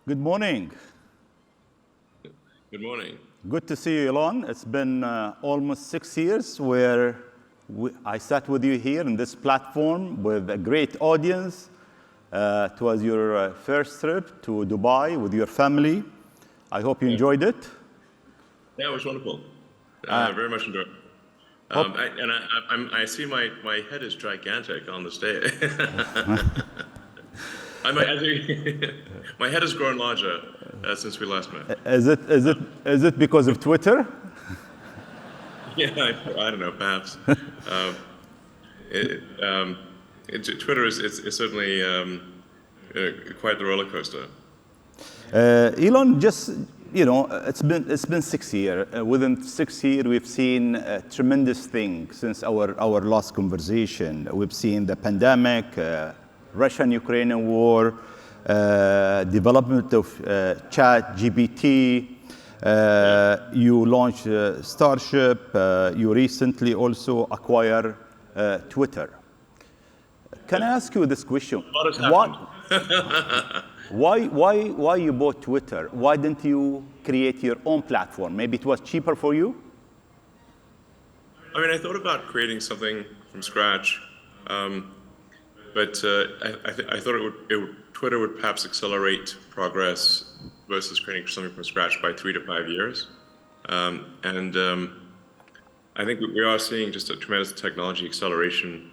Good morning. Good morning. Good to see you, Elon. It's been almost 6 years where I sat with you here in this platform with a great audience. It was your first trip to Dubai with your family. I hope you enjoyed it. Yeah, it was wonderful. Very much enjoyed it. I see my head is gigantic on the stage. My head has grown larger since we last met. Is it because of Twitter? Yeah, I don't know, perhaps. Twitter is certainly quite the roller coaster. Elon, just it's been 6 years. Within 6 years, we've seen tremendous things since our last conversation. We've seen the pandemic, Russian-Ukrainian war, development of ChatGPT. You launched Starship. You recently also acquired Twitter. Can I ask you this question? Why you bought Twitter? Why didn't you create your own platform? Maybe it was cheaper for you? I mean, I thought about creating something from scratch, but I thought Twitter would perhaps accelerate progress versus creating something from scratch by 3 to 5 years. I think we are seeing just a tremendous technology acceleration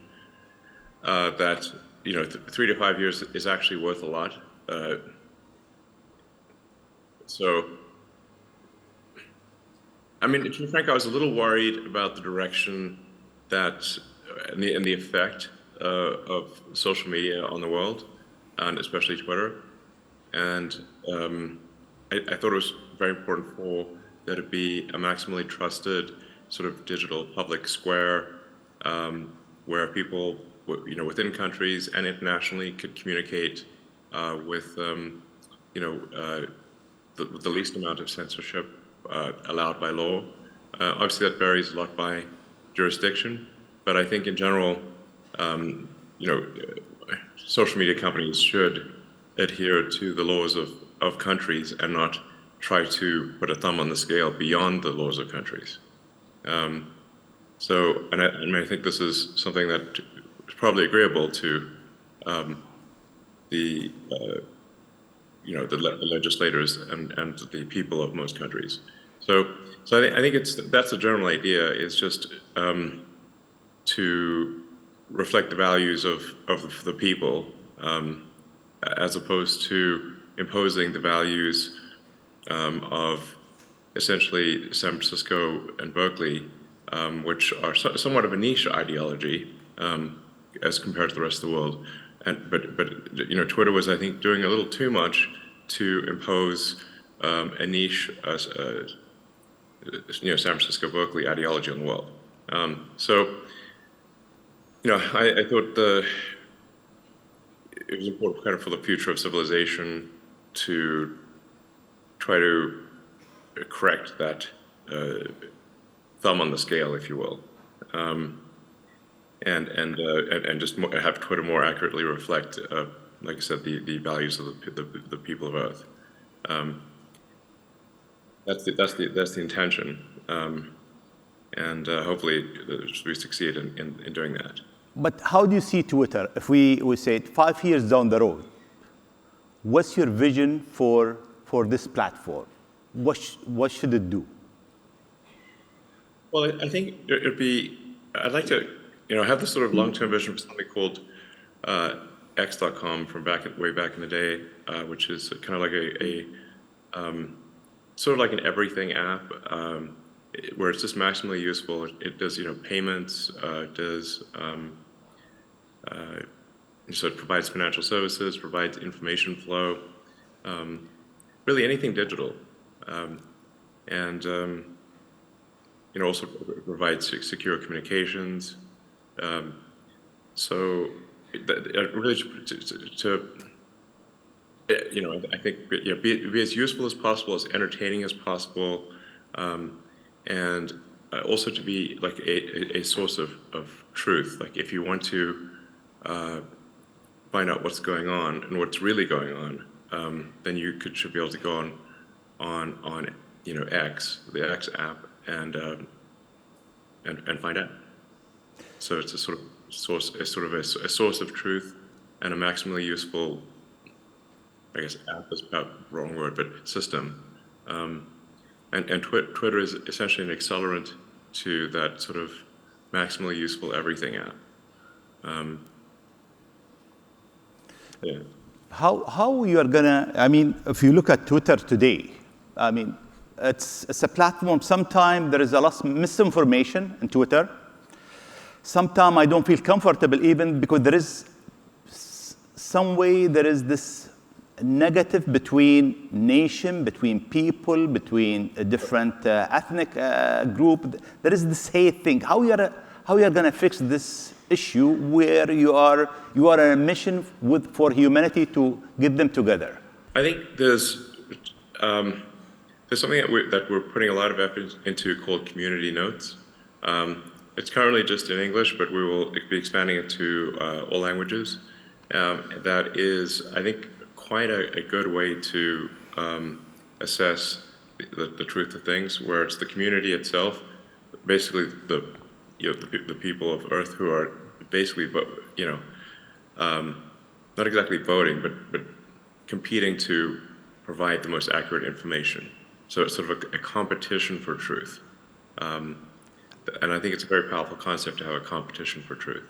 that 3 to 5 years is actually worth a lot. I mean, to be frank, I was a little worried about the direction that and the effect of social media on the world, and especially Twitter. And I thought it was very important for there to be a maximally trusted sort of digital public square where people, within countries and internationally could communicate with the least amount of censorship allowed by law. Obviously, that varies a lot by jurisdiction, but I think in general, social media companies should adhere to the laws of countries and not try to put a thumb on the scale beyond the laws of countries. I think this is something that is probably agreeable to the legislators and the people of most countries. So I think that's the general idea, is just to reflect the values of the people, as opposed to imposing the values of essentially San Francisco and Berkeley, which are somewhat of a niche ideology as compared to the rest of the world. But Twitter was, I think, doing a little too much to impose a niche San Francisco Berkeley ideology on the world. I thought it was important kind of for the future of civilization to try to correct that thumb on the scale, if you will, and just have Twitter more accurately reflect, like I said, the values of the people of Earth. That's the intention, and hopefully we succeed in doing that. But how do you see Twitter? If we say 5 years down the road, what's your vision for this platform? What should it do? Well, I think I'd like to, have this sort of long-term vision for something called X.com from way back in the day, which is kind of like a sort of like an everything app, where it's just maximally useful. It does, payments, it does, so it provides financial services, provides information flow, really anything digital, and also provides secure communications. So really I think be as useful as possible, as entertaining as possible, and also to be like a source of truth. Like if you want to find out what's going on and what's really going on, then you should be able to go on X, the X app, and find out. So it's a sort of a source of truth, and a maximally useful, I guess app is about the wrong word, but system. And Twitter is essentially an accelerant to that sort of maximally useful everything app. Yeah. How you are gonna, I mean, if you look at Twitter today, I mean, it's a platform. Sometimes there is a lot of misinformation in Twitter. Sometimes I don't feel comfortable even because there is some way there is this negative between nation, between people, between a different ethnic group. There is this hate thing. How you are going to fix this issue where you are on a mission for humanity to get them together? I think there's something that we're putting a lot of effort into called community notes. It's currently just in English, but we will be expanding it to all languages. That is, I think, quite a good way to assess the truth of things, where it's the community itself, basically the people of Earth who are basically, not exactly voting, but competing to provide the most accurate information. So it's sort of a competition for truth. And I think it's a very powerful concept to have a competition for truth.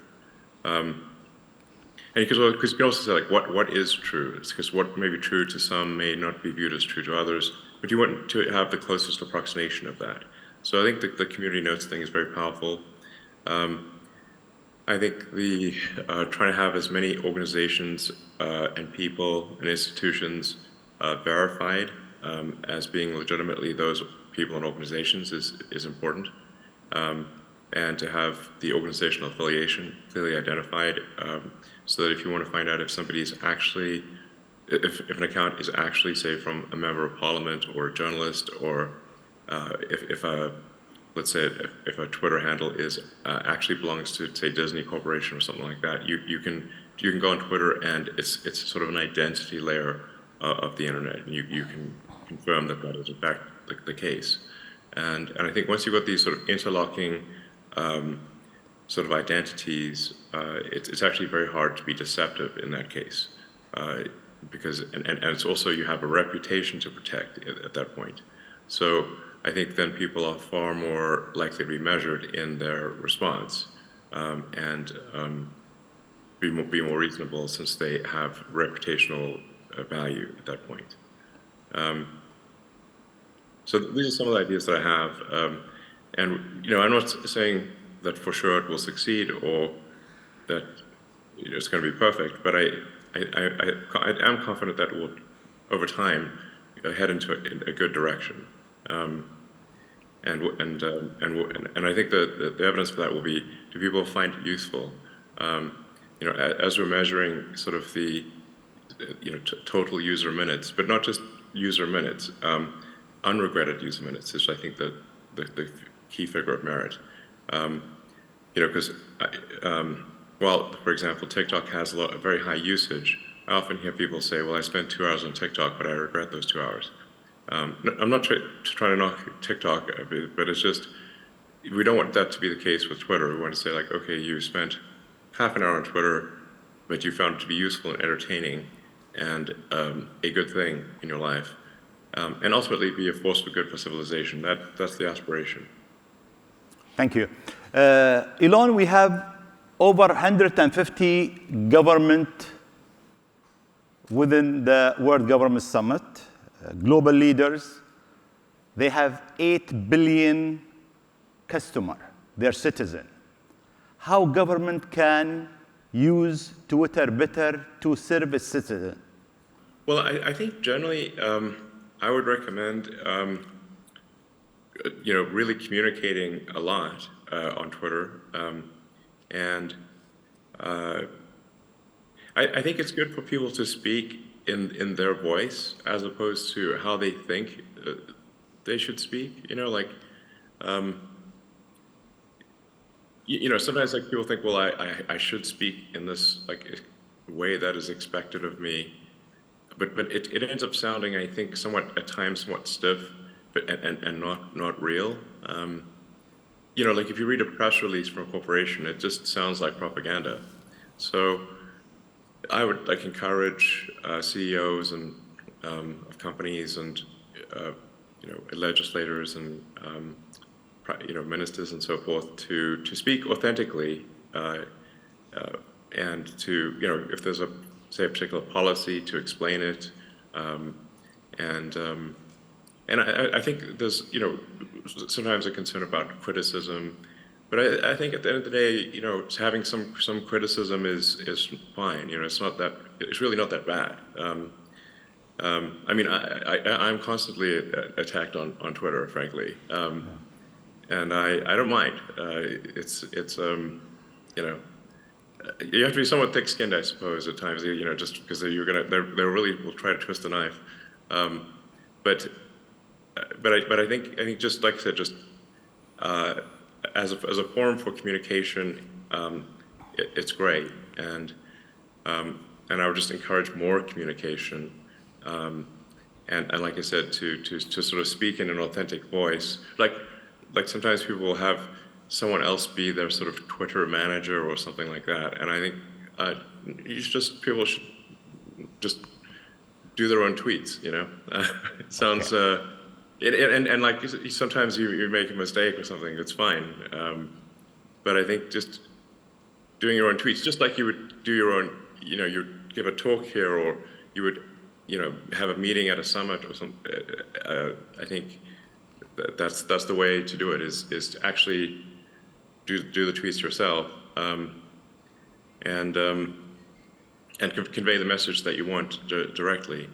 And because you can also say, like, what is true? It's because what may be true to some may not be viewed as true to others, but you want to have the closest approximation of that. So I think the community notes thing is very powerful. I think trying to have as many organizations and people and institutions verified as being legitimately those people and organizations is important. And to have the organizational affiliation clearly identified, so that if you want to find out if somebody's actually, if an account is actually, say, from a member of parliament or a journalist, or let's say if a Twitter handle is actually belongs to, say, Disney Corporation or something like that, you can go on Twitter and it's sort of an identity layer of the internet, and you can confirm that is in fact the case. And I think once you've got these sort of interlocking sort of identities, it's actually very hard to be deceptive in that case, because and it's also, you have a reputation to protect at that point. So I think then people are far more likely to be measured in their response, and be more reasonable, since they have reputational value at that point. So these are some of the ideas that I have, and I'm not saying that for sure it will succeed or that it's going to be perfect, but I am confident that it will, over time, head into a good direction. And I think the evidence for that will be, do people find it useful? As we're measuring sort of the total user minutes, but not just user minutes, unregretted user minutes is, I think, the key figure of merit. Because while, for example, TikTok has a very high usage, I often hear people say, well, I spent 2 hours on TikTok, but I regret those 2 hours. I'm not trying to knock TikTok, but it's just, we don't want that to be the case with Twitter. We want to say, like, okay, you spent half an hour on Twitter, but you found it to be useful and entertaining and a good thing in your life. And ultimately be a force for good for civilization. That's the aspiration. Thank you. Elon, we have over 150 government within the World Government Summit, global leaders. They have 8 billion customers, their citizens. How government can use Twitter better to serve its citizens? Well, I think generally, I would recommend, really communicating a lot on Twitter, and I think it's good for people to speak in their voice as opposed to how they think they should speak. Sometimes like people think, well, I should speak in this like way that is expected of me. it ends up sounding, I think, at times somewhat stiff, and not real. Like if you read a press release from a corporation, it just sounds like propaganda. So I would encourage CEOs and of companies and legislators and ministers and so forth to speak authentically, and to if there's a particular policy, to explain it, and I think there's sometimes a concern about criticism, but I think at the end of the day, having some criticism is fine. It's really not that bad. I'm constantly attacked on Twitter, frankly, and I don't mind. You have to be somewhat thick-skinned, I suppose, at times. Just because they really will try to twist the knife. But I think just like I said, just as a forum for communication, it's great, and I would just encourage more communication, and like I said, to sort of speak in an authentic voice. Like sometimes people will have someone else be their sort of Twitter manager or something like that, and I think people should just do their own tweets. It sounds. And like sometimes you make a mistake or something, it's fine. But I think just doing your own tweets, just like you would do your own, you give a talk here, or you would, have a meeting at a summit or something. I think that's the way to do it, is to actually do the tweets yourself, and convey the message that you want directly.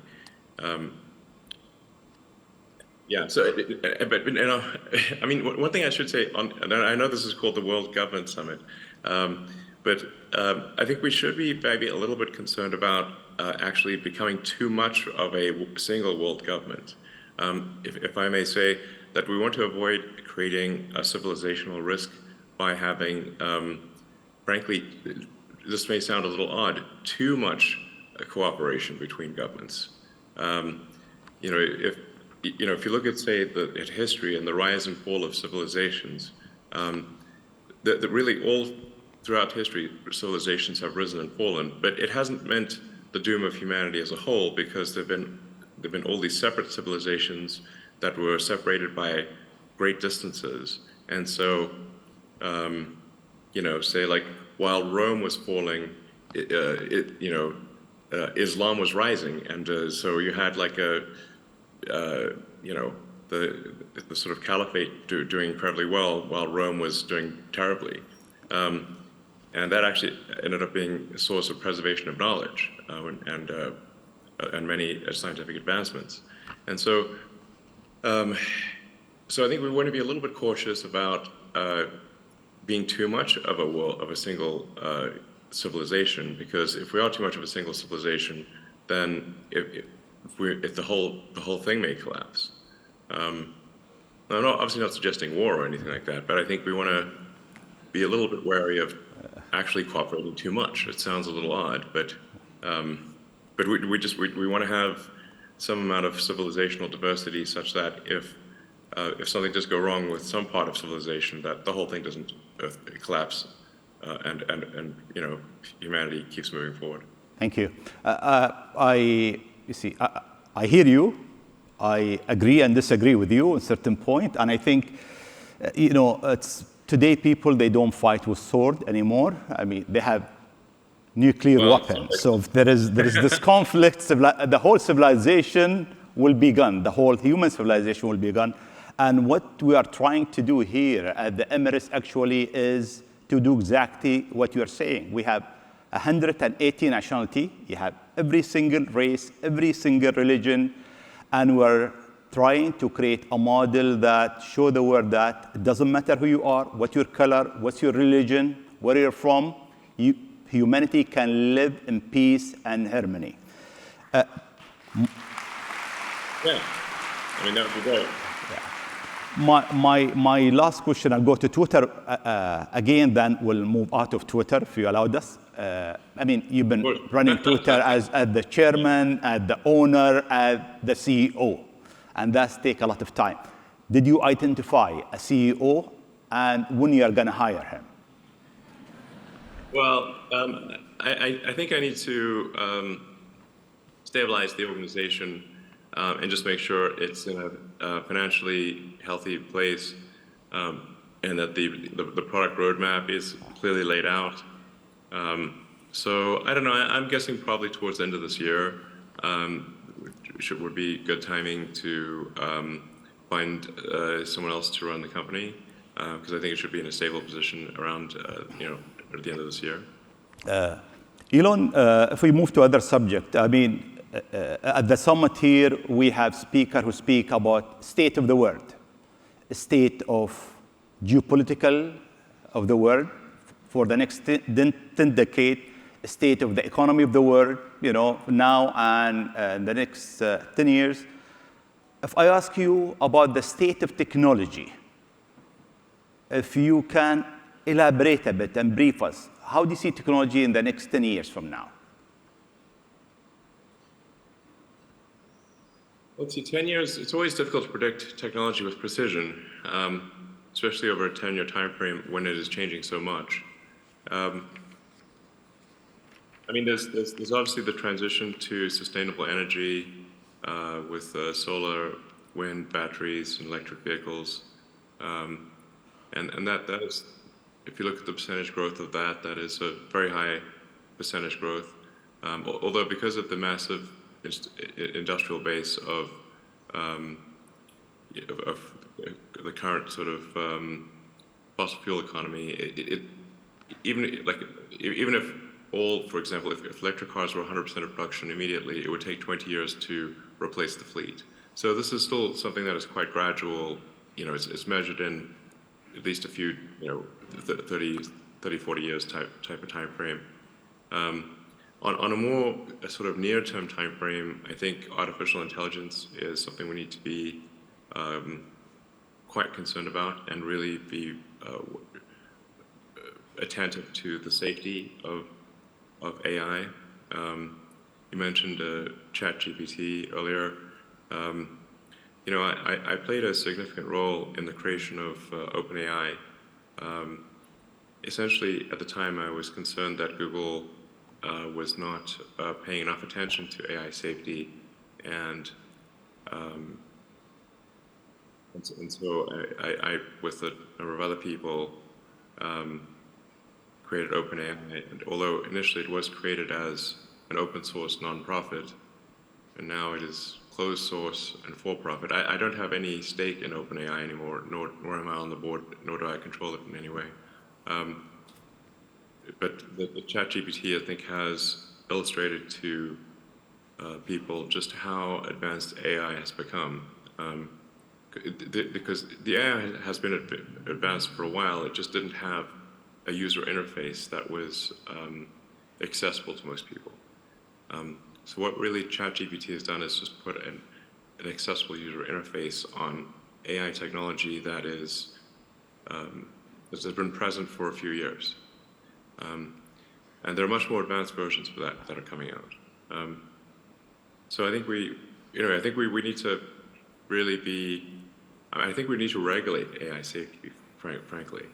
Yeah. So, one thing I should say, and I know this is called the World Government Summit, but I think we should be maybe a little bit concerned about actually becoming too much of a single world government. If I may say, that we want to avoid creating a civilizational risk by having, frankly, this may sound a little odd, too much cooperation between governments. If you look at, say, at history and the rise and fall of civilizations, that really all throughout history, civilizations have risen and fallen, but it hasn't meant the doom of humanity as a whole, because there've been all these separate civilizations that were separated by great distances. And so, say like while Rome was falling, Islam was rising, and so you had like the sort of caliphate doing incredibly well, while Rome was doing terribly, and that actually ended up being a source of preservation of knowledge, and many scientific advancements. And so, so I think we want to be a little bit cautious about being too much of a single civilization, because if we are too much of a single civilization, then if the whole thing may collapse. I'm obviously not suggesting war or anything like that, but I think we want to be a little bit wary of actually cooperating too much. It sounds a little odd, but we want to have some amount of civilizational diversity, such that if something does go wrong with some part of civilization, that the whole thing doesn't collapse, and humanity keeps moving forward. Thank you. I hear you. I agree and disagree with you at a certain point. And I think, it's today people, they don't fight with sword anymore. I mean, they have nuclear weapons. So if there is this conflict, the whole civilization will be gone. The whole human civilization will be gone. And what we are trying to do here at the Emirates actually is to do exactly what you are saying. We have 180 nationality. You have every single race, every single religion, and we're trying to create a model that show the world that it doesn't matter who you are, what your color, what's your religion, where you're from, humanity can live in peace and harmony. Yeah, I mean, that would be great. My last question, I'll go to Twitter again, then we'll move out of Twitter if you allowed us. I mean, you've been running Twitter as the chairman, as the owner, as the CEO, and that's take a lot of time. Did you identify a CEO and when you are going to hire him? Well, I think I need to stabilize the organization and just make sure it's in a financially healthy place, and that the product roadmap is clearly laid out. So I don't know. I'm guessing probably towards the end of this year would be good timing to find someone else to run the company, because I think it should be in a stable position around at the end of this year. Elon, if we move to other subject, I mean, at the summit here, we have speakers who speak about state of the world, state of geopolitical of the world for the next 10 decades, state of the economy of the world, now and the next 10 years. If I ask you about the state of technology, if you can elaborate a bit and brief us, how do you see technology in the next 10 years from now? Let's see, 10 years, it's always difficult to predict technology with precision, especially over a 10-year time frame when it is changing so much. I mean, there's obviously the transition to sustainable energy with solar, wind, batteries, and electric vehicles. And that is, if you look at the percentage growth of that, that is a very high percentage growth. Although because of the massive industrial base of the current sort of fossil fuel economy, even if all, for example, if electric cars were 100% of production immediately, it would take 20 years to replace the fleet. So this is still something that is quite gradual. It's measured in at least a few, 30, 40 years type of time frame. On a more sort of near-term time frame, I think artificial intelligence is something we need to be quite concerned about and really be attentive to the safety of AI. You mentioned ChatGPT earlier. I played a significant role in the creation of OpenAI. Essentially, at the time, I was concerned that Google was not paying enough attention to AI safety, and so I, with a number of other people, created OpenAI. And although initially it was created as an open source nonprofit, and now it is closed source and for profit. I don't have any stake in OpenAI anymore, nor am I on the board, nor do I control it in any way. But the ChatGPT, I think, has illustrated to people just how advanced AI has become. Because the AI has been advanced for a while, it just didn't have a user interface that was accessible to most people. So what really ChatGPT has done is just put an accessible user interface on AI technology that has been present for a few years. And there are much more advanced versions of that are coming out. So I think we need to really be, I think we need to regulate AI safety, frankly.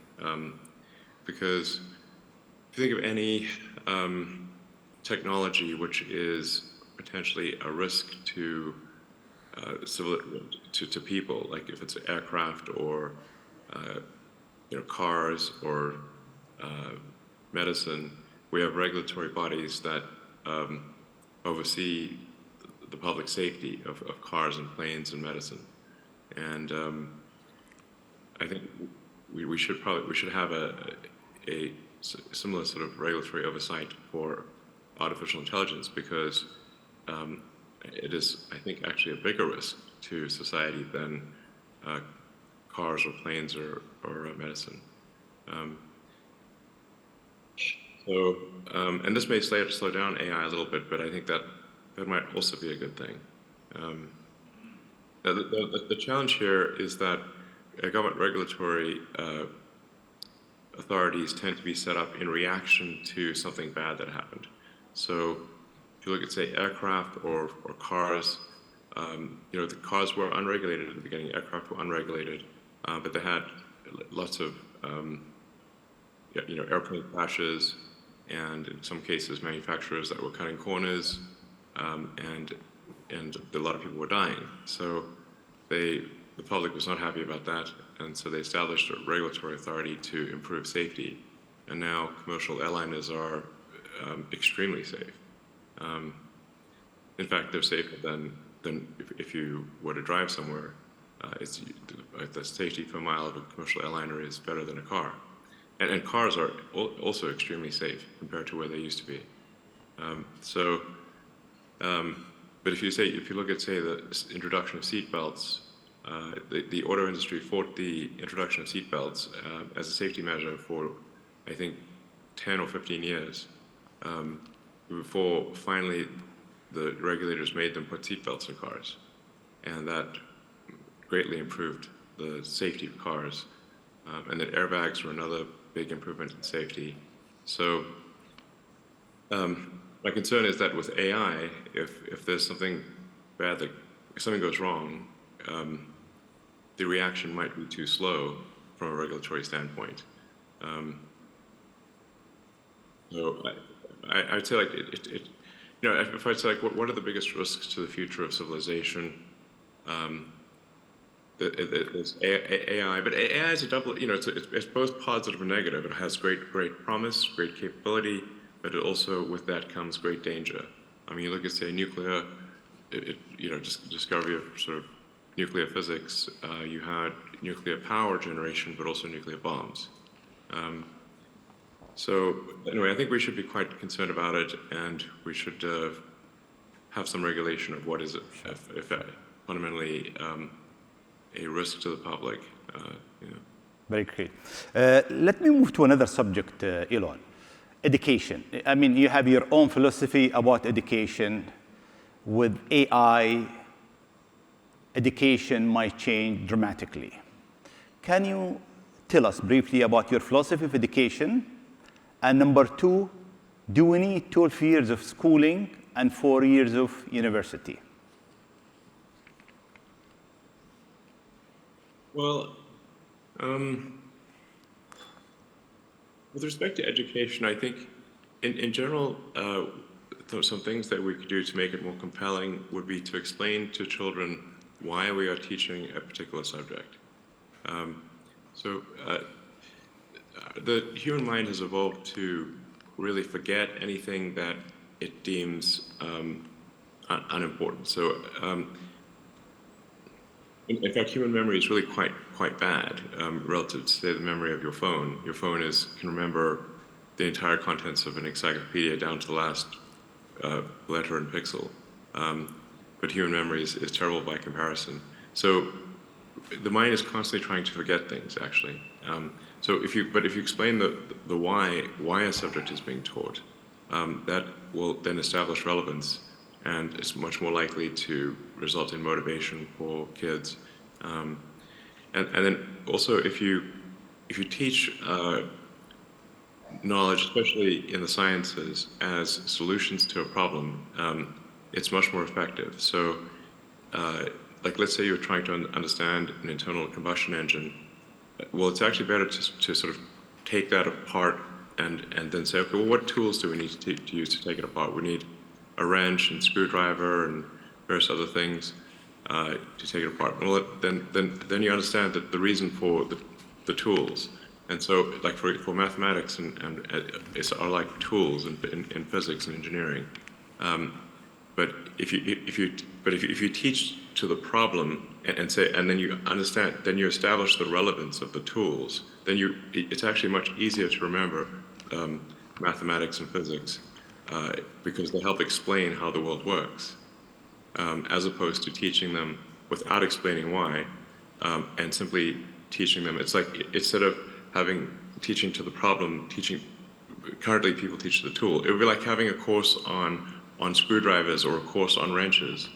Because if you think of any technology which is potentially a risk to people, like if it's aircraft or cars or medicine, we have regulatory bodies that oversee the public safety of cars and planes and medicine. And I think we should have a similar sort of regulatory oversight for artificial intelligence, because it is, I think, actually a bigger risk to society than cars or planes or medicine. And this may slow down AI a little bit, but I think that might also be a good thing. The challenge here is that government regulatory authorities tend to be set up in reaction to something bad that happened. So if you look at, say, aircraft or cars, the cars were unregulated at the beginning, aircraft were unregulated, but they had lots of airplane crashes, and in some cases manufacturers that were cutting corners, and a lot of people were dying. So the public was not happy about that, and so they established a regulatory authority to improve safety. And now commercial airliners are extremely safe. In fact, they're safer than if you were to drive somewhere. The safety per mile of a commercial airliner is better than a car. And cars are also extremely safe compared to where they used to be. But if you look at, say, the introduction of seatbelts, the auto industry fought the introduction of seatbelts as a safety measure for, I think, 10 or 15 years, before finally the regulators made them put seatbelts in cars. And that greatly improved the safety of cars. And then airbags were another big improvement in safety. So my concern is that with AI, if there's something bad, if something goes wrong, the reaction might be too slow from a regulatory standpoint. So I'd say, like, if I'd say, like, what are the biggest risks to the future of civilization? There's AI, but AI is a double, it's both positive and negative. It has great promise, great capability, but it also, with that comes great danger. I mean, you look at, say, nuclear, just discovery of sort of nuclear physics. You had nuclear power generation, but also nuclear bombs. So anyway, I think we should be quite concerned about it, and we should have some regulation of what is, if fundamentally, a risk to the public. Very great. Let me move to another subject, Elon. Education. I mean, you have your own philosophy about education. With AI, education might change dramatically. Can you tell us briefly about your philosophy of education? And number two, do we need 12 years of schooling and 4 years of university? Well, with respect to education, I think in general, some things that we could do to make it more compelling would be to explain to children why we are teaching a particular subject. The human mind has evolved to really forget anything that it deems unimportant. So, in fact, human memory is really quite bad relative to, say, the memory of your phone. Your phone can remember the entire contents of an encyclopedia down to the last letter and pixel. But human memory is terrible by comparison. So the mind is constantly trying to forget things, actually. So if you explain the why a subject is being taught, that will then establish relevance, and it's much more likely to result in motivation for kids. And then also, if you teach knowledge, especially in the sciences, as solutions to a problem, it's much more effective. So, like, let's say you're trying to understand an internal combustion engine. Well, it's actually better to sort of take that apart and then say, okay, well, what tools do we need to use to take it apart? We need a wrench and screwdriver and various other things to take it apart. Well, then you understand that the reason for the tools. And so, like, for mathematics and are like tools in physics and engineering. But if you teach to the problem and then you understand, then you establish the relevance of the tools, then it's actually much easier to remember mathematics and physics because they help explain how the world works, as opposed to teaching them without explaining why, and simply teaching them. It's like, instead of teaching to the problem, currently people teach the tool. It would be like having a course on screwdrivers or a course on wrenches,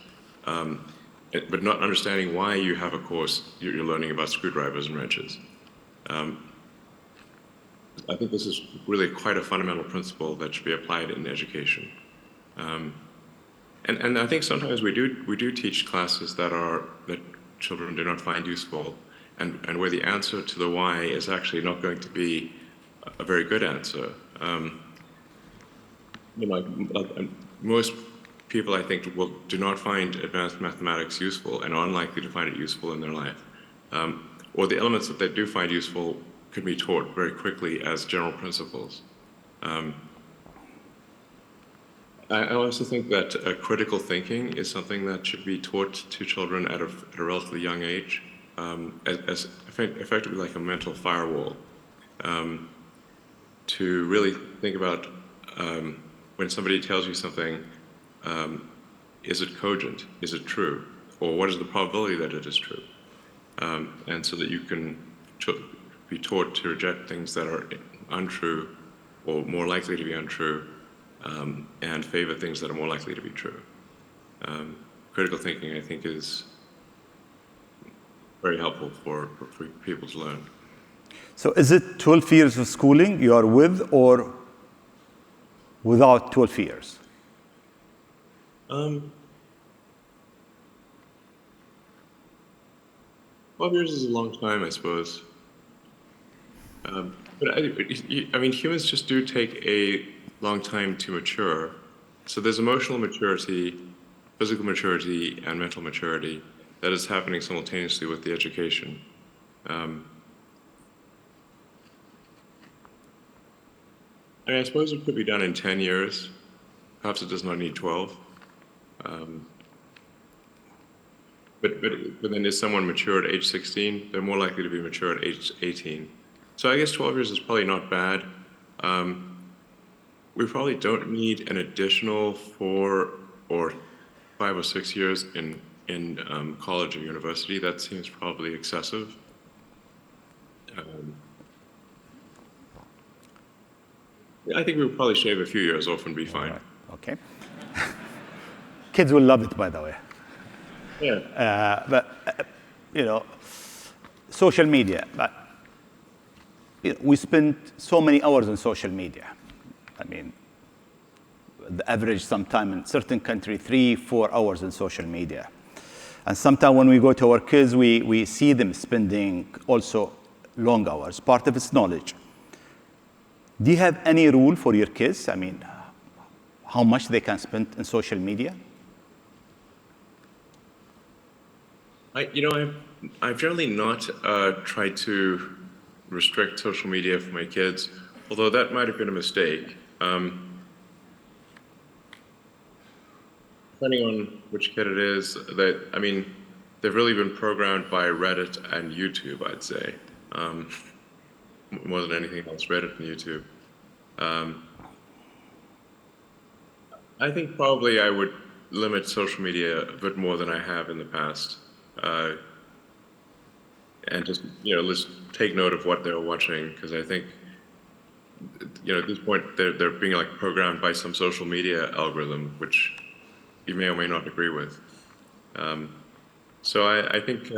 but not understanding why you have a course you're learning about screwdrivers and wrenches. I think this is really quite a fundamental principle that should be applied in education. And I think sometimes we do teach classes that children do not find useful, and where the answer to the why is actually not going to be a very good answer. Most people, I think, do not find advanced mathematics useful and are unlikely to find it useful in their life. Or the elements that they do find useful could be taught very quickly as general principles. I also think that critical thinking is something that should be taught to children at a relatively young age, as effectively like a mental firewall, to really think about when somebody tells you something, is it cogent? Is it true? Or what is the probability that it is true? And so that you can be taught to reject things that are untrue or more likely to be untrue, and favor things that are more likely to be true. Critical thinking, I think, is very helpful for people to learn. So is it 12 years of schooling you are with, or without 12 years? 12 years is a long time, I suppose. But I mean, humans just do take a long time to mature. So there's emotional maturity, physical maturity, and mental maturity that is happening simultaneously with the education. I mean, I suppose it could be done in 10 years. Perhaps it does not need 12. But then is someone mature at age 16? They're more likely to be mature at age 18. So I guess 12 years is probably not bad. We probably don't need an additional 4 or 5 or 6 years in college or university. That seems probably excessive. I think we would probably shave a few years off and be fine. Right. Okay. Kids will love it, by the way. Yeah. But social media. But we spend so many hours on social media. I mean, the average sometime in certain country, 3-4 hours on social media. And sometimes when we go to our kids, we see them spending also long hours. Part of it's knowledge. Do you have any rule for your kids? I mean, how much they can spend in social media? I've generally not tried to restrict social media for my kids, although that might have been a mistake. Depending on which kid it is, they've really been programmed by Reddit and YouTube, I'd say, more than anything else, Reddit and YouTube. I think probably I would limit social media a bit more than I have in the past. And just, let's take note of what they're watching, because I think, at this point, they're being programmed by some social media algorithm, which you may or may not agree with. So I think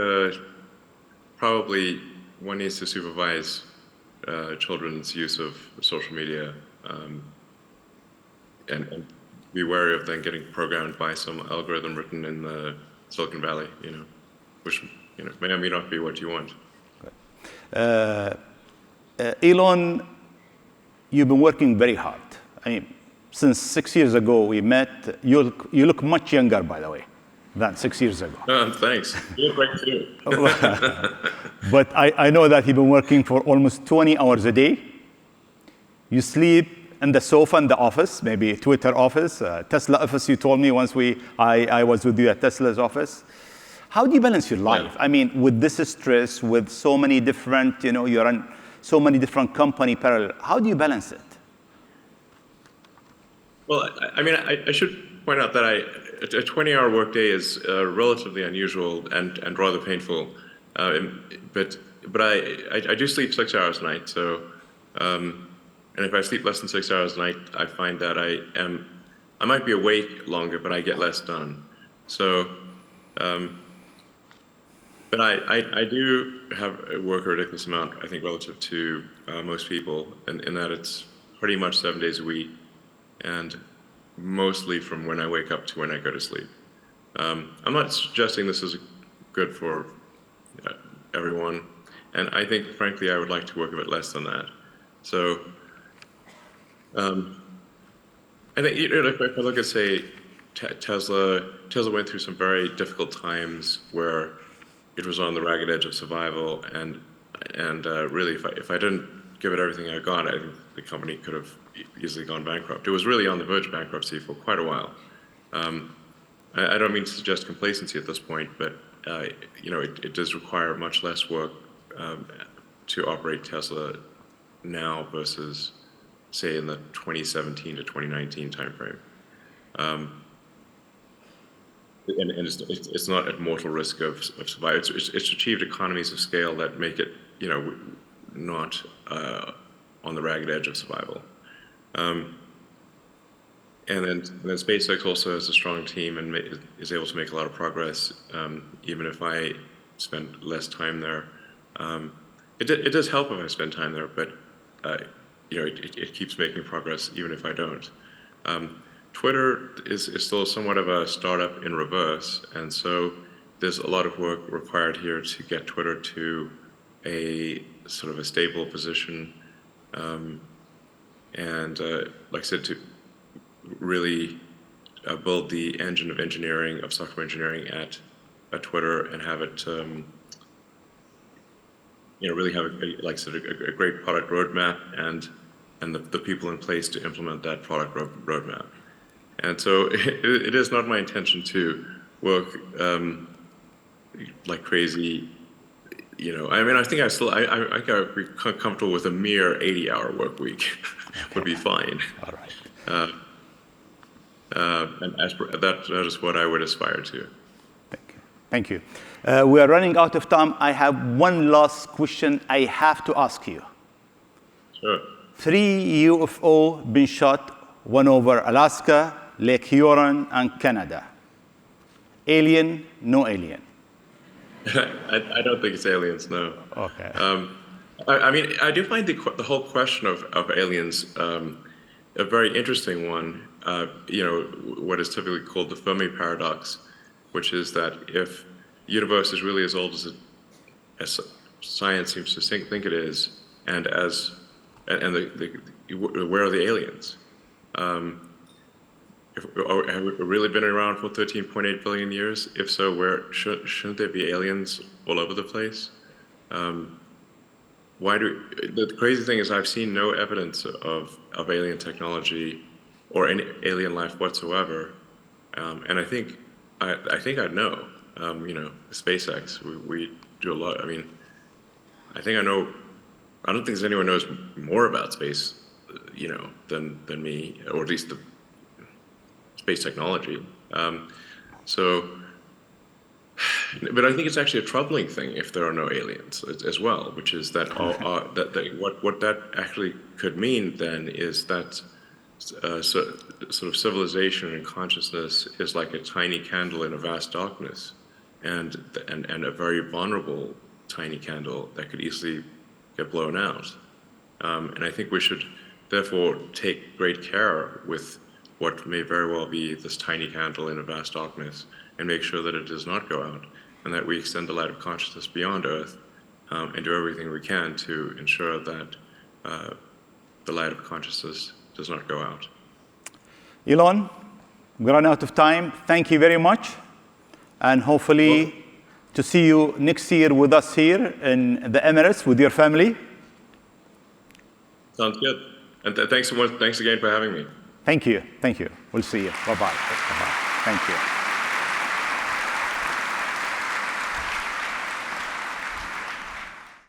probably one needs to supervise children's use of social media, and be wary of them getting programmed by some algorithm written in the Silicon Valley, which may or may not be what you want. Elon, you've been working very hard. I mean, since 6 years ago we met, you look much younger, by the way, than 6 years ago. Thanks. You look great too. But I know that you've been working for almost 20 hours a day. You sleep in the sofa in the office, maybe Twitter office, Tesla office. You told me once I was with you at Tesla's office. How do you balance your life? Yeah. I mean, with this stress, with so many different, you're in so many different company parallel. How do you balance it? Well, I should point out that a 20-hour workday is relatively unusual and rather painful. But I do sleep 6 hours a night. So, and if I sleep less than 6 hours a night, I find that I might be awake longer, but I get less done. So, But I do work a ridiculous amount, I think, relative to most people, in that it's pretty much 7 days a week, and mostly from when I wake up to when I go to sleep. I'm not suggesting this is good for everyone, and I think, frankly, I would like to work a bit less than that. So I think, if I look at, say, Tesla went through some very difficult times where it was on the ragged edge of survival, and really, if I didn't give it everything I got, I think the company could have easily gone bankrupt. It was really on the verge of bankruptcy for quite a while. I don't mean to suggest complacency at this point, but it does require much less work to operate Tesla now versus, say, in the 2017 to 2019 timeframe. And it's not at mortal risk of survival. It's achieved economies of scale that make it, not on the ragged edge of survival. And then SpaceX also has a strong team and is able to make a lot of progress, even if I spend less time there. It does help if I spend time there, but it keeps making progress even if I don't. Twitter is still somewhat of a startup in reverse, and so there's a lot of work required here to get Twitter to a sort of a stable position, and like I said, to really build the engine of engineering, of software engineering at Twitter, and have it really have like I said, a great product roadmap and the people in place to implement that product roadmap. And so it is not my intention to work like crazy. I think I got be comfortable with a mere 80-hour work week. Would be fine. All right. And that is what I would aspire to. Thank you. We are running out of time. I have one last question I have to ask you. Sure. 3 UFO been shot, one over Alaska, Lake Huron, and Canada. Alien, no alien? I don't think it's aliens, no. Okay. I do find the whole question of aliens a very interesting one. What is typically called the Fermi paradox, which is that if the universe is really as old as science seems to think it is, and where are the aliens? Have we really been around for 13.8 billion years? If so, shouldn't there be aliens all over the place? The crazy thing is I've seen no evidence of alien technology or any alien life whatsoever. And I think I'd know. SpaceX, we do a lot. I think I know. I don't think anyone knows more about space, than me, or at least the space technology. But I think it's actually a troubling thing if there are no aliens as well, which is that what that actually could mean then is that sort of civilization and consciousness is like a tiny candle in a vast darkness, and a very vulnerable tiny candle that could easily get blown out. And I think we should therefore take great care with what may very well be this tiny candle in a vast darkness, and make sure that it does not go out, and that we extend the light of consciousness beyond Earth, and do everything we can to ensure that the light of consciousness does not go out. Elon, we're running out of time. Thank you very much, and hopefully to see you next year with us here in the Emirates with your family. Sounds good. And thanks so much. Thanks again for having me. Thank you. Thank you. We'll see you. Bye-bye. Bye-bye. Thank you.